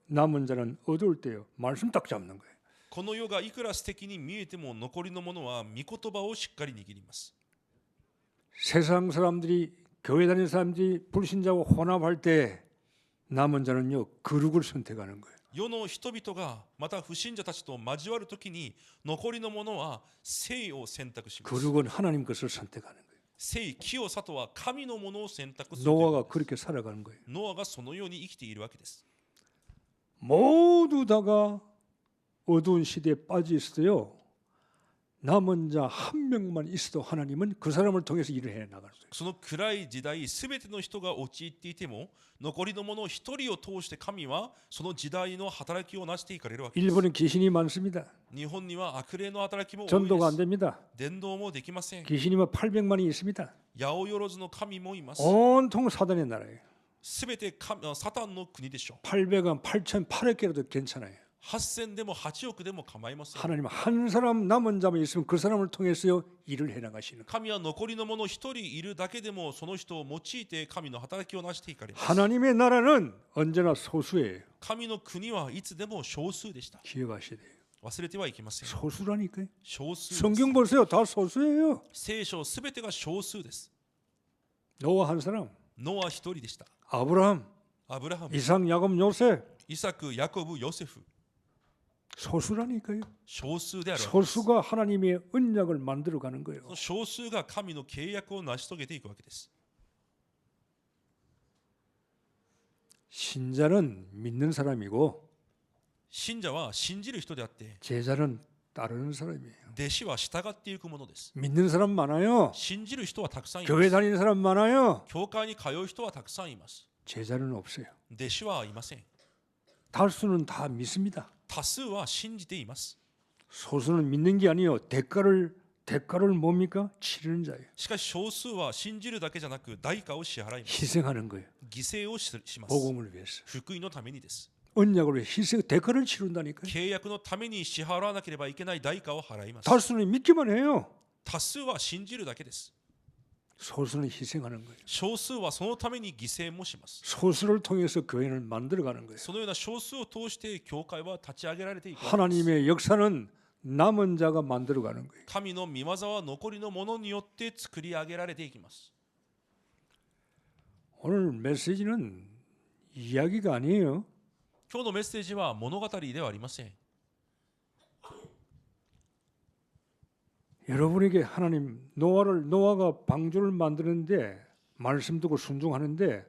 남은 자는 어두울 때요. 말씀 딱 잡는 거예요. この世がいくら素敵に見えても残りの者は御言葉をしっかり握ります。 세상 사람들이 교회 다니는 사람들이 불신자와 혼합할 때 남은 자는요 거룩을 선택하는 거예요. 世の人々がまた不信者たちと交わるときに残りの者は聖を選択します。 거룩은 하나님 것을 선택하는 거예요. 聖清さとは神のものを選択するというこ 노아가 とです。 그렇게 살아가는 거예요. ノアがそのように生きているわけです。 모두 다가 어두운 시대에 빠져 있어도요. 남은 자 한 명만 있어도 하나님은 그 사람을 통해서 일을 해 나가는 거예요. その暗い時代、すべての人が陥っていても、残りの者一人を通して神はその時代の働きをなしていかれるわけです。 일본은 귀신이 많습니다. 日本には悪霊の働きも多い 전도가 で 안 す。 됩니다. 伝道もできません。 귀신이면 800만이 있습니다. 八百万の神もいます。 온통 사단의 나라예요. すべてサタンの国でしょう。 800은 8,800개라도 괜찮아요. 8000でも8億でも構いません。 하나님 한 사람 남은 자만 있으면 그 사람을 통해서요 일을 해나가시는 거예요. 神は残りの者一人いるだけでもその人を用いて神の働きをなしていかれます。 하나님의 나라는 언제나 소수예요. 神の国はいつでも少数でした。 기억하셔야 돼요. 忘れてはいけません。 소수라니까요. 少数です。 성경 보세요. 다 소수예요. 聖書すべてが少数です。 노아 한 사람, ノア一人でした。 아브라함, アブラハム、 이삭, 야곱, 요셉 イサク、ヤコブ、ヨセフ、 소수라니까요. 少数であるわけです。 소수가 하나님의 언약을 만들어가는 거예요. その少数が神の契約を成し遂げていくわけです。 신자는 믿는 사람이고 信者は信じる人であって、 제자는 따르는 사람이에요. 弟子は従っていくものです。 믿는 사람 많아요. 信じる人はたくさんいま 교회 す。 다니는 사람 많아요. 教会に通う人はたくさんいます。 제자는 없어요. 弟子はいません。 다수는 다 믿습니다. 多数は信じています。 소수는 믿는 게 아니에요. 대가를 뭡니까? 치르는 자예요. しかし少数は信じるだけじゃなく代価を支払います。 희생하는 거예요. 犠牲をします。 복음을 위해서. 福音のためにです。 언약으로 희생 대가를 치른다니까요. 契約のために支払わなければいけない代価を払います。 다수는 믿기만 해요. 多数は信じるだけです。 소수는 희생하는 거예요. 少数はそのために犠牲もします。 소수를 통해서 교회를 만들어가는 거예요. そのような少数を通して教会は立ち上げられていくわけです。 하나님의 역사는 남은 자가 만들어가는 거예요. 神の御業は残りのものによって作り上げられていきます。 오늘 메시지는 이야기가 아니에요. 今日のメッセージは物語ではありません。 여러분에게 하나님 노아가 방주를 만드는데 말씀 듣고 순종하는데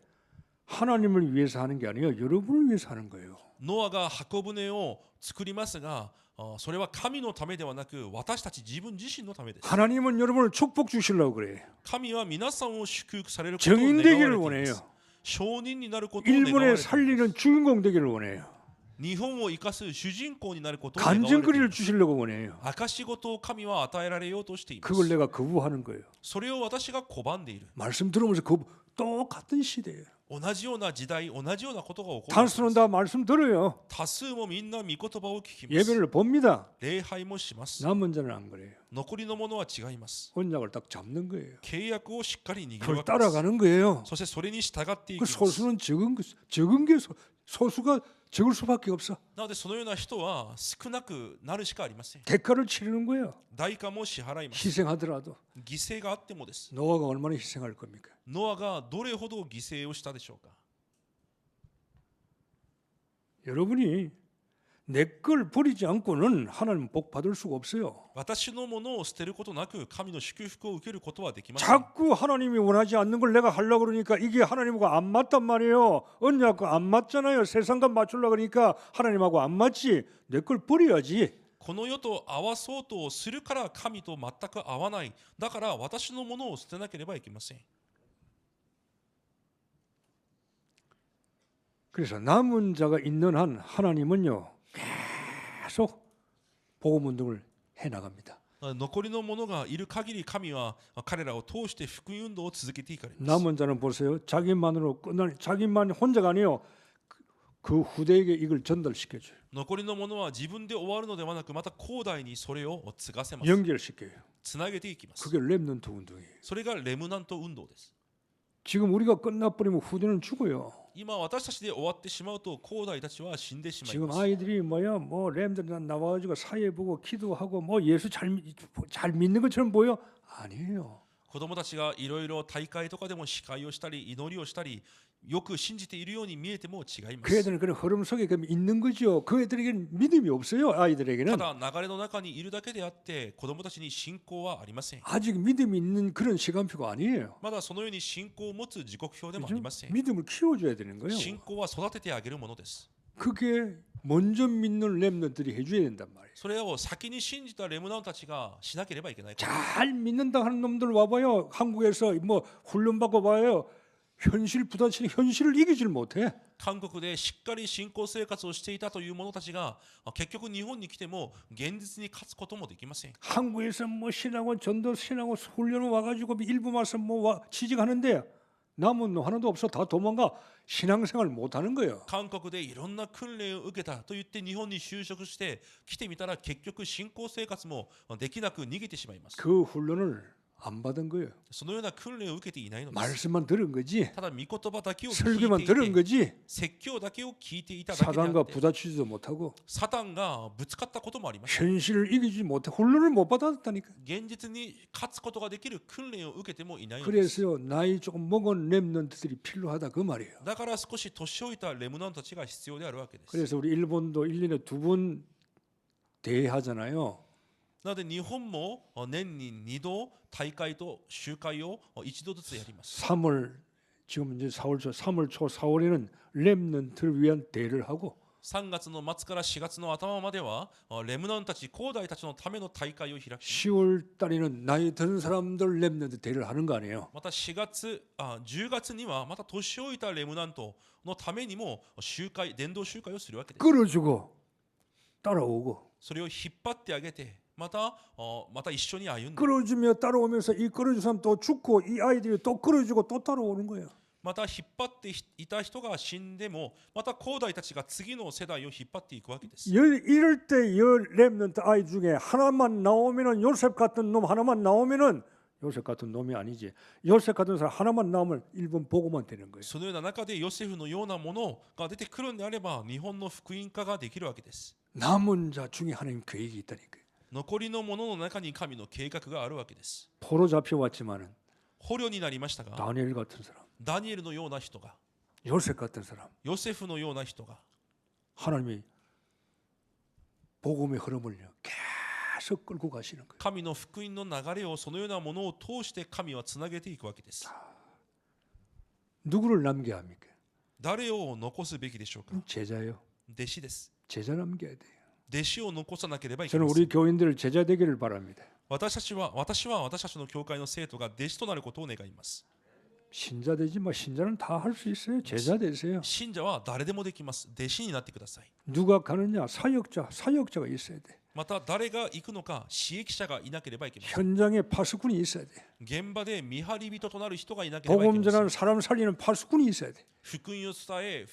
하나님을 위해서 하는 게 아니에요. 여러분을 위해서 하는 거예요. ノアが箱舟を作りますが、それは神のためではなく私たち自分自身のためです。 하나님은 여러분을 축복 주시려고 그래요. 神は皆さんを祝福されることを願 정인 われてい 되기를 ま 원해요. す。証人になることを願われてい 일본에 ます。 살리는 주인공 되기를 원해요. 日本を生かす主人公になることを願われてい 간증거리를 ます。 주시려고 원해요. 証事を神は与えられようとしていま 그걸 す。 내가 거부하는 거예요. それを私が拒んでいる。 말씀 들으면서 똑같은 시대예요. 同じような時代、同じようなことが起こる。 단수는 다 말씀 들어요. 多数もみんな御言葉を聞きます。 예배를 봅니다. 礼拝もします。 남은 자는 안 그래요. 残りのものは違います。 언약을 딱 잡는 거예요. 契約をしっかり握る 그걸 わけです。 따라가는 거예요. そしてそれに従っていき 그 ます。 소수는 적은 게 소수가 적을 수밖에 없어. なのでそのような人は少なくなるしかありません。 대가를 치르는 거예요. 代価も支払います。 희생하더라도 犠牲があってもです。 노아가 얼마나 희생할 겁니까? ノアがどれほど犠牲をしたでしょうか。 여러분이 내 걸 버리지 않고는 하나님 복 받을 수가 없어요. 私のものを捨てることなく神の祝福を受けることはできません。 자꾸 하나님이 원하지 않는 걸 내가 하려고 그러니까 이게 하나님과 안 맞단 말이에요. 언약과 안 맞잖아요. 세상과 맞추려고 그러니까 하나님하고 안 맞지. 내 걸 버려야지. この世と合わそうとするから神と全く合わない。だから私のものを捨てなければいけません。 그래서 남은 자가 있는 한 하나님은요 계속 복음 운동을 해나갑니다. 残りのものがいる限り神は彼らを通して福音運動を続けていかれます。 남은 자는 보세요. 자기만 혼자가 아니에요. 그 후대에게 이걸 전달시켜줘요. 残りのものは自分で終わるのではなくまた後代にそれを継がせます。 연결시켜요. つなげていきます。 그게 렘넌트 운동이에요. それがレムナント運動です。 지금 우리가 끝나버리면 후대는 죽어요. 今私たちで終わってしまうと後代たちは死んでしまい 지금 ます。 아이들이 뭐야 뭐 렘들 나와가지고 사회 보고 기도하고 뭐 예수 잘 믿는 것처럼 보여? 아니에요. 子供たちがいろいろ大会とかでも司会をしたり祈りをしたりよく信じているように見えても違いま 그 す。 애들은 그런 흐름 속에 있는 거죠. 그 애들에게는 믿음이 없어요. た 아이들에게는 だ流れの中にいるだけであって子供たちに信仰はありません。 아직 믿음이 있는 그런 시간표가 아니에요. まだそのように信仰を持つ時刻表でもあ 그죠? りません。 믿음을 키워줘야 되는 거예요. 信仰は育ててあげるものです。 그게 먼저 믿는 렘넌트들이 해줘야 된단 말이에요. それを先に信じたレムナントたちがしなければいけないこと。 잘 믿는다 하는 놈들 와봐요. 한국에서 뭐 훈련받고 봐요. 현실 부딪히는 현실을 이기질 못해. 韓国でしっかり信仰生活をしていたという者たちが結局日本に来ても現実に勝つこともできません。 한국에서 뭐 신하고 전도 신하고 훈련 와가지고 일부 말씀 뭐 취직하는데 남은 놈 하나도 없어. 다 도망가. 신앙생활 못하는 거예요. 韓国でいろんな訓練を受けたと言って日本に就職して来てみたら結局信仰生活もできなく逃げてしまいます。 그 훈련을 안 받은 거예요. そのような訓練を受けていないのです。 말씀만 들은 거지. ただ御言葉だけを聞 설교만 いて 들은 いて 거지. 説教だけを聞いていただけであ 사단과 って 부딪히지도 못하고 サタンがぶつかったこともありました。 현실을 이기지 못해 훈련을 못 받았다니까. 現実に勝つことができる訓練を受けてもいないのです。 그래서요 나이 조금 먹은 랩런트들이 필요하다 그 말이에요. だから少し年老いたレムナントたちが必要であるわけです。 그래서 우리 일본도 1년에 2번 대회하잖아요. なので日本も年に2度大会と集会を1度ずつやります。 3월 지금 이제 4월 초 3월 초 4월에는 랩런트를 위한 대회를 하고 3月の末から4月の頭まではレムナントたち、後代たちのための大会を開き、 10월 달에는 나이 든 사람들 랩런트 대회를 하는 거 아니에요. また10月にはまた年老いたレムナントのためにも伝道集会をするわけです。 끌어주고 따라오고 それを引っ張ってあげて、また一緒に歩んで、 끌어주며 따라오면서 이 끌어준 사람 또 죽고 이 아이들이 또 끌어주고 또 따라오는 거예요. また引っ張っていた人が死んでもまた後代たちが次の世代を引っ張っていくわけです。 이럴 때 랩런트 아이 중에 하나만 나오면은 요셉 같은 놈 하나만 나오면은 요셉 같은 놈이 아니지. 요셉 같은 사람 하나만 나오면 일본 보고만 되는 거예요. そのような中でヨセフのようなものが出てくるんであれば日本の福音化ができるわけです。 남은 자 중에 하나님 계획이 있다니까요. 残りのものの中に神の計画があるわけです。 포로 잡혀왔지만은 捕虜になりましたが、 다니엘 같은 사람, ダニエルのような人が、 요셉 같은 사람, ヨセフのような人が、 하나님이 복음의 흐름을 계속 끌고 가시는 거예요. 神の福音の流れをそのようなものを通して神はつなげていくわけです。 누구를 남겨야 합니까? 誰を残すべきでしょうか。 제자요. 弟子です。 제자 남겨야 돼요. 弟子を残さなければいけ 저는 ません。 우리 교인들을 제자 되기를 바랍니다. 私は私たちの教会の生徒が弟子となることを願います。 신자 되지 뭐 신자는 다 할 수 있어요. 제자 되세요. 信者は誰でもできます。弟子になってください。 누가 가느냐? 사역자가 있어야 돼. また誰が行くのか、使役者がいなければいけません。 현장에 파수꾼이 있어야 돼. 現場で見張り人となる人がいなければいけ 복음 ません。 전하는 사람 살리는 파수꾼이 있어야 돼. 福音を伝え、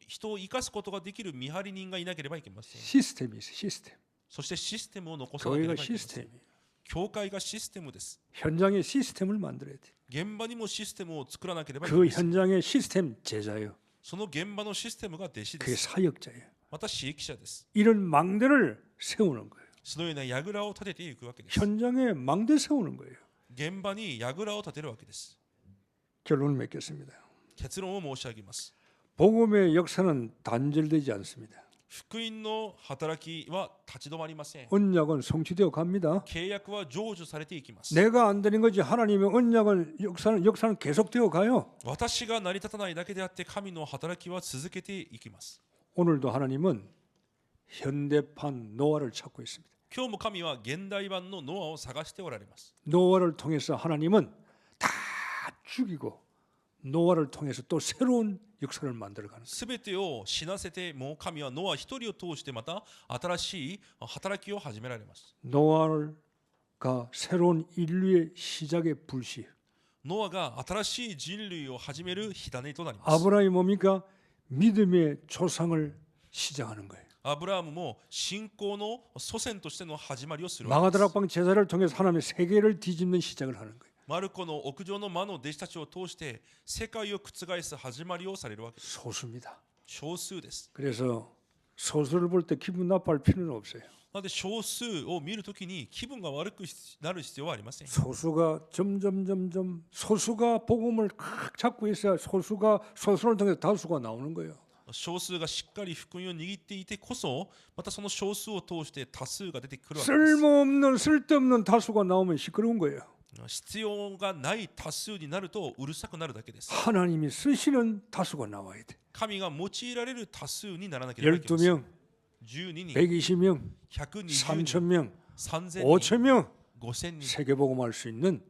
人を生かすことができる見張り人がいなければいけません。 시스템이 있어. 시스템. そしてシステムを残さなけれ 교회가 ばいけません。 시스템이에요. 教会がシステムです。 현장에 시스템을 만들어야 돼. 現場にもシステムを作らなければいけ 그 ません。 현장의 시스템 제자예요. その現場のシステムが弟子で 그게 す。 사역자예요. また使役者です。 이런 망대를 세우는 거예요. そのような櫓を立てていくわけです。 현장에 망대 세우는 거예요. 現場に櫓を立てるわけです。 결론을 맺겠습니다. 結論を申し上げます。 복음의 역사는 단절되지 않습니다. 福音の働きは立ち止まりません。 언약은 성취되어 갑니다. 契約は成就されていきます。 내가 안 되는 거지 하나님의 언약은 역사는 계속되어 가요. 私が成り立たないだけであって神の働きは続けていきます。 오늘도 하나님은 현대판 노아를 찾고 있습니다. 今日も神は現代版のノアを探しておられます。 노아를 통해서 하나님은 다 죽이고 노아를 통해서 또 새로운 역사를 만들어가는 거예요. すべてを死なせても神はノア一人を通してまた新しい働きを始められます。 노아가 새로운 인류의 시작의 불씨. ノアが新しい人類を始める火種となります。 아브라함이 뭡니까? 믿음의 조상을 시작하는 거예요. アブラハムも信仰の祖先としての始まりをするわけです。 마가다락방 제사를 통해서 하나님의 세계를 뒤집는 시작을 하는 거예요. マルコの屋上の魔の弟子たちを通して世界を覆す始まりをされるわけです。 소수입니다. 少数です。 그래서 소수를 볼 때 기분 나빠할 필요는 없어요. なので少数を見るときに気分が悪くなる必要はありません。 소수가 점점 소수가 복음을 꽉 잡고 있어야 소수를 통해서 다수가 나오는 거예요. 少数がしっかり福音を握っていてこそまたその少数を通して多数が出てくるわけです。 쓸데없는 다수가 나오면 시끄러운 거예요. 必要がない多数になるとうるさくなるだけです。 하나님이 쓰시는 다수가 나와야 돼. 神が用いられる多数にならなければいけません。 12명, 12人、 120명, 120人、 3,000명, 3000人、 5,000명 5000人、 세계 복음할 수 있는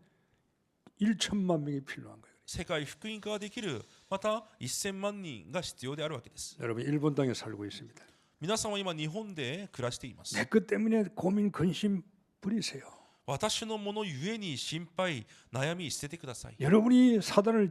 1천만 명이 필요한 거예요. 世界福音化ができるまた1000万人が必要であるわけです。 여러분 일본 땅에 살고 있습니다. 皆さんは今日本で暮らしています。 내 것 때문에 고민 근심 버리세요. 私のものゆえに心配悩み捨ててください。 여러분이 사단을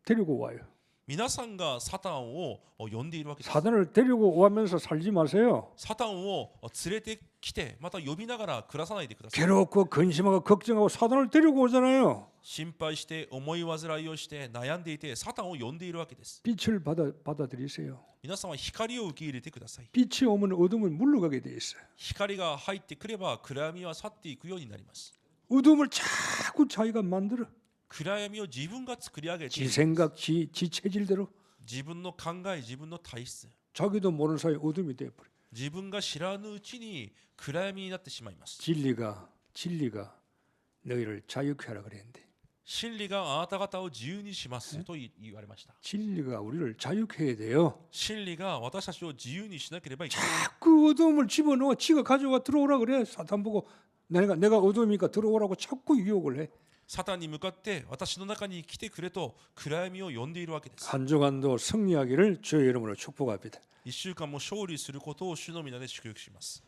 데리고 와요. 皆さんがサタンを呼んでいるわけです。 사단을 데리고 오면서 살지 마세요. サタンを連れてきてまた呼びながら暮らさないでください。 괴롭고 근심하고 걱정하고 사단을 데리고 오잖아요. 心配して思い煩いをして悩んでいてサタンを呼んでいるわけです。 빛을 받아들이세요. 皆さんは光を受け入れてください。 빛이 오면 어둠은 물러가게 돼 있어요. 光が入ってくれば暗闇は去っていくようになります。 어둠을 자꾸 자기가 만들어. 暗闇を自分が作り上げて 지 생각, 지 체질대로 自分の考え自分の体質 자기도 모르는 사이에 어둠이 돼버려. 自分が知らぬうちに暗闇になってしまいます。 진리가 너희를 자유케 하라 그랬는데 真理があなた方を自由にしますと言われました。 진리가 우리를 자유케 해야 돼요. 真理が私たちを自由にしなければいけない。 자꾸 어둠을 집어넣어 지가 가져와 들어오라 그래. 사탄 보고 내가 어둠이니까 들어오라고 자꾸 유혹을 해. サタンに向かって私の中に来てくれと暗闇を呼んでいるわけです。 한 주간도 승리하기를 주의 이름으로 축복합니다. 一週間も勝利することを主の皆で祝福します。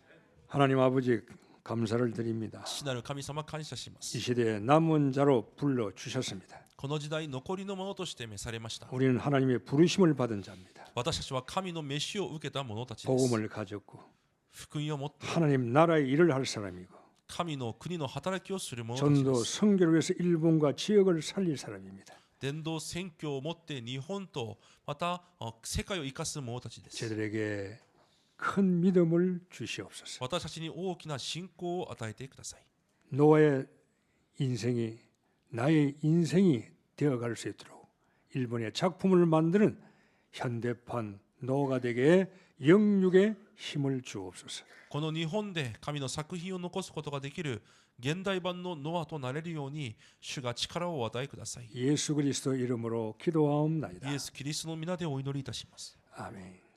하나님 아버지 감사를 드립니다. 父なる神様感謝しま 이 す。 시대에 남은 자로 불러 주셨습니다. この時代残りのものとして召されました。 우리는 하나님의 부르심을 받은 자입니다. 私たちは神の召しを受けた者たちです。 복음을 가졌고 福音を持って 하나님 나라의 일을 할 사람이고 神の国の働きをする者たちで 전도 す。 선교를 위해서 일본과 지역을 살릴 사람입니다. 伝道宣教を持って日本とまた世界を生かす者たちです。 저들에게 큰 믿음을 주시옵소서. 私たちに大きな信仰を与えてください。 노아의 인생이 나의 인생이 되어갈 수 있도록 일본의 작품을 만드는 현대판 노아가 되게 영육의 힘을 주옵소서. この日本で神の作品を残すことができる現代版のノアとなれるように主が力をお与えください。 예수 그리스도 이름으로 기도하옵나이다. イエス・キリストの皆でお祈りいたします。 아멘.